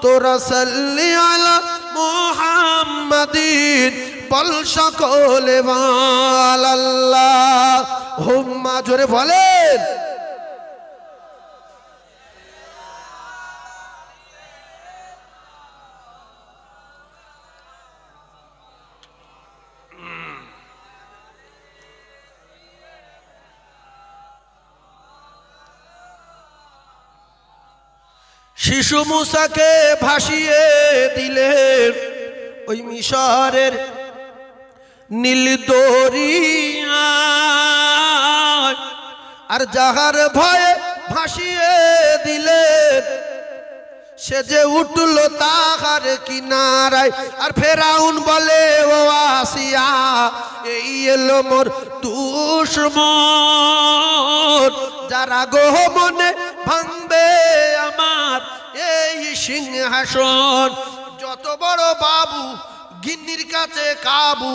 তোরা সাল্লি আলা মুহাম্মাদিন বল সকলে বল আল্লাহুম্মা। জোরে বলেন। শিশু মুসাকে ভাসিয়ে দিলেন ওই মিশরের নীল দরিয়া। আর যাহার ভয়ে ভাসিয়ে দিলেন সে যে উঠল তাহার কিনারায়। আর ফেরাউন বলে ও আসিয়া এই এলো মোর দুশমন। যারা গোমনে ভাঙবে আমার এই সিংহাসন। যত বড় বাবু গিন্নির কাছে কাবু।